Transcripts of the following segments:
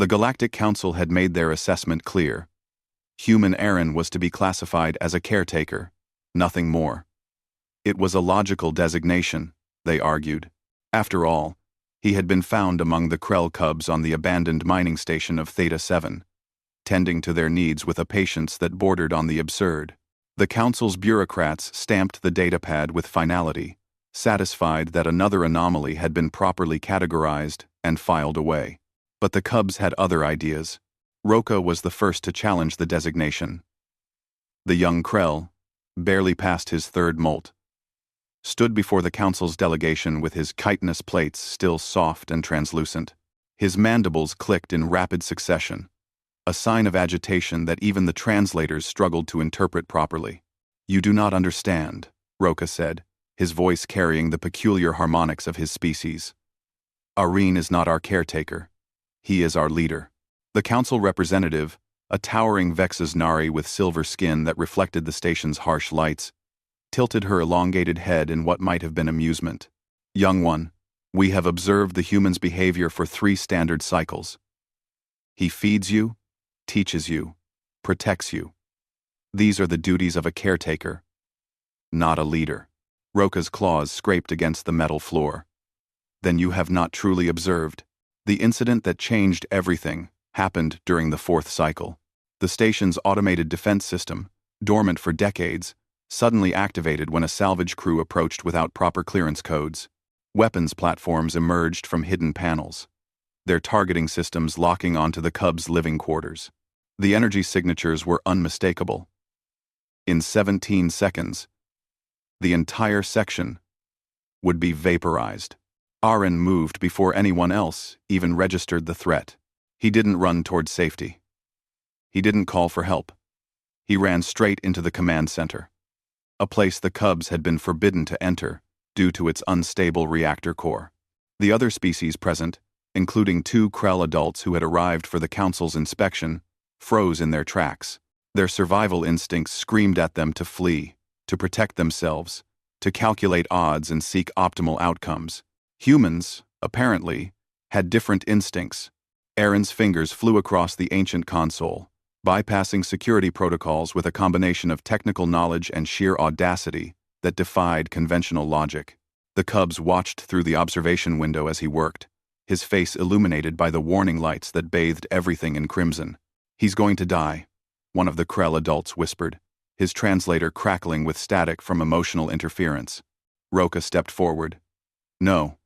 The Galactic Council had made their assessment clear. Human Aaron was to be classified as a caretaker, nothing more. It was a logical designation, they argued. After all, he had been found among the Krell cubs on the abandoned mining station of Theta 7, tending to their needs with a patience that bordered on the absurd. The Council's bureaucrats stamped the datapad with finality, satisfied that another anomaly had been properly categorized and filed away. But the cubs had other ideas. Roka was the first to challenge the designation. The young Krell, barely past his third molt, stood before the Council's delegation with his chitinous plates still soft and translucent. His mandibles clicked in rapid succession, a sign of agitation that even the translators struggled to interpret properly. "You do not understand," Roka said, his voice carrying the peculiar harmonics of his species. "Areen is not our caretaker. He is our leader." The Council representative, a towering Vex's Nari with silver skin that reflected the station's harsh lights, tilted her elongated head in what might have been amusement. "Young one, we have observed the human's behavior for 3 standard cycles. He feeds you, teaches you, protects you. These are the duties of a caretaker, not a leader." Roka's claws scraped against the metal floor. "Then you have not truly observed. The incident that changed everything happened during the 4th cycle. The station's automated defense system, dormant for decades, suddenly activated when a salvage crew approached without proper clearance codes. Weapons platforms emerged from hidden panels, their targeting systems locking onto the Cubs' living quarters. The energy signatures were unmistakable. In 17 seconds, the entire section would be vaporized. Aaron moved before anyone else even registered the threat. He didn't run toward safety. He didn't call for help. He ran straight into the command center, a place the Cubs had been forbidden to enter due to its unstable reactor core. The other species present, including 2 Krell adults who had arrived for the Council's inspection, froze in their tracks. Their survival instincts screamed at them to flee, to protect themselves, to calculate odds and seek optimal outcomes. Humans, apparently, had different instincts. Aaron's fingers flew across the ancient console, bypassing security protocols with a combination of technical knowledge and sheer audacity that defied conventional logic. The Cubs watched through the observation window as he worked, his face illuminated by the warning lights that bathed everything in crimson. "He's going to die," one of the Krell adults whispered, his translator crackling with static from emotional interference. Roka stepped forward. "No."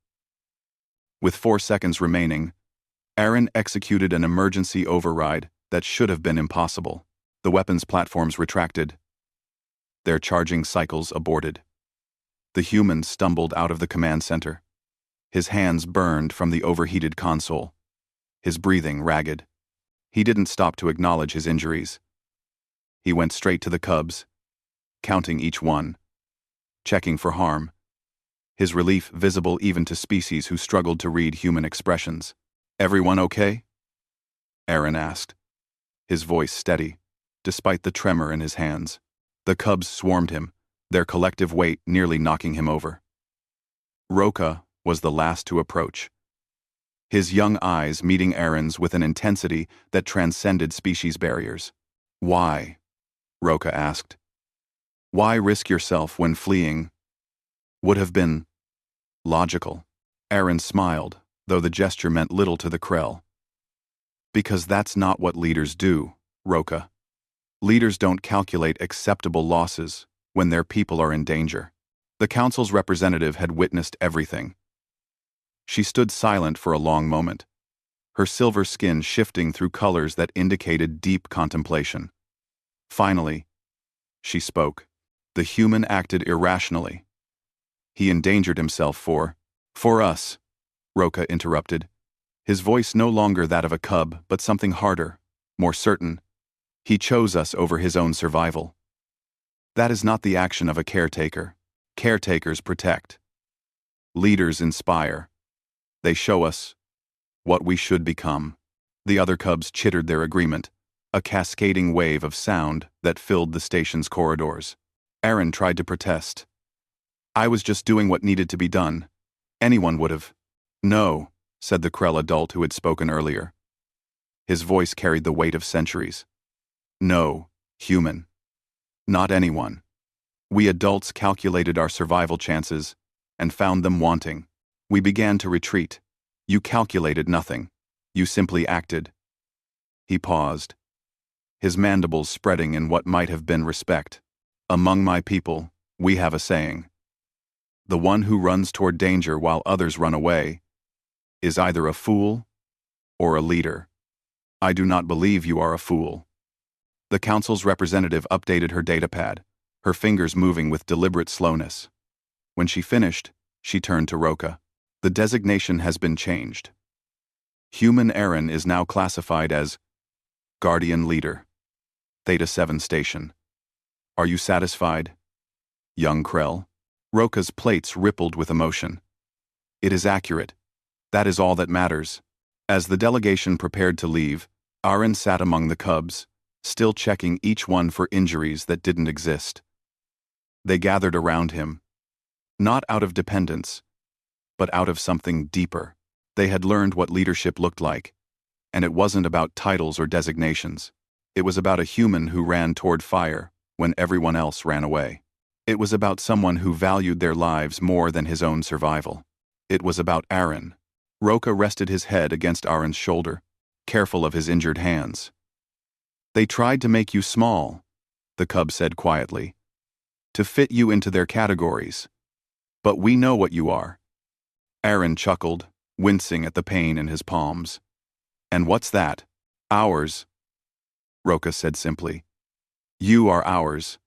With 4 seconds remaining, Aaron executed an emergency override that should have been impossible. The weapons platforms retracted, their charging cycles aborted. The human stumbled out of the command center. His hands burned from the overheated console, his breathing ragged. He didn't stop to acknowledge his injuries. He went straight to the Cubs, counting each one, checking for harm, his relief visible even to species who struggled to read human expressions. "Everyone okay?" Aaron asked, his voice steady, despite the tremor in his hands. The Cubs swarmed him, their collective weight nearly knocking him over. Roka was the last to approach, his young eyes meeting Aaron's with an intensity that transcended species barriers. "Why?" Roka asked. "Why risk yourself when fleeing would have been logical?" Aaron smiled, though the gesture meant little to the Krell. "Because that's not what leaders do, Roka. Leaders don't calculate acceptable losses when their people are in danger." The Council's representative had witnessed everything. She stood silent for a long moment, her silver skin shifting through colors that indicated deep contemplation. Finally, she spoke. "The human acted irrationally. He endangered himself for us," Roka interrupted, his voice no longer that of a cub but something harder, more certain. "He chose us over his own survival. That is not the action of a caretaker. Caretakers protect. Leaders inspire. They show us what we should become." The other Cubs chittered their agreement, a cascading wave of sound that filled the station's corridors. Aaron tried to protest. "I was just doing what needed to be done. Anyone would have." "No," said the Krell adult who had spoken earlier. His voice carried the weight of centuries. No, human. Not anyone. We adults calculated our survival chances and found them wanting. We began to retreat. You calculated nothing. You simply acted. He paused, his mandibles spreading in what might have been respect. Among my people, we have a saying. The one who runs toward danger while others run away is either a fool or a leader. I do not believe you are a fool. The council's representative updated her datapad, her fingers moving with deliberate slowness. When she finished, she turned to Roka. The designation has been changed. Human Aaron is now classified as Guardian Leader. Theta 7 Station. Are you satisfied, young Krell? Roka's plates rippled with emotion. It is accurate. That is all that matters. As the delegation prepared to leave, Aaron sat among the cubs, still checking each one for injuries that didn't exist. They gathered around him, not out of dependence, but out of something deeper. They had learned what leadership looked like, and it wasn't about titles or designations. It was about a human who ran toward fire when everyone else ran away. It was about someone who valued their lives more than his own survival. It was about Aaron. Roka rested his head against Aaron's shoulder, careful of his injured hands. They tried to make you small, the cub said quietly, to fit you into their categories. But we know what you are. Aaron chuckled, wincing at the pain in his palms. And what's that? Ours, Roka said simply. You are ours,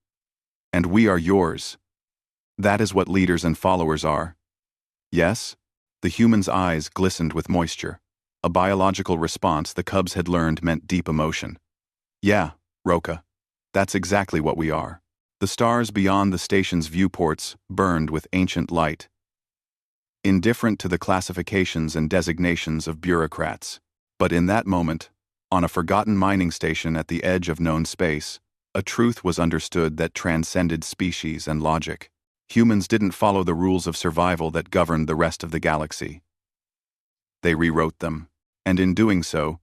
and we are yours. That is what leaders and followers are. Yes? The human's eyes glistened with moisture, a biological response the cubs had learned meant deep emotion. Yeah, Roka, that's exactly what we are. The stars beyond the station's viewports burned with ancient light, indifferent to the classifications and designations of bureaucrats. But in that moment, on a forgotten mining station at the edge of known space, a truth was understood that transcended species and logic. Humans didn't follow the rules of survival that governed the rest of the galaxy. They rewrote them, and in doing so,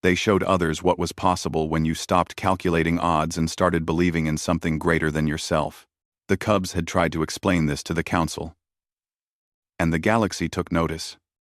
they showed others what was possible when you stopped calculating odds and started believing in something greater than yourself. The cubs had tried to explain this to the council, and the galaxy took notice.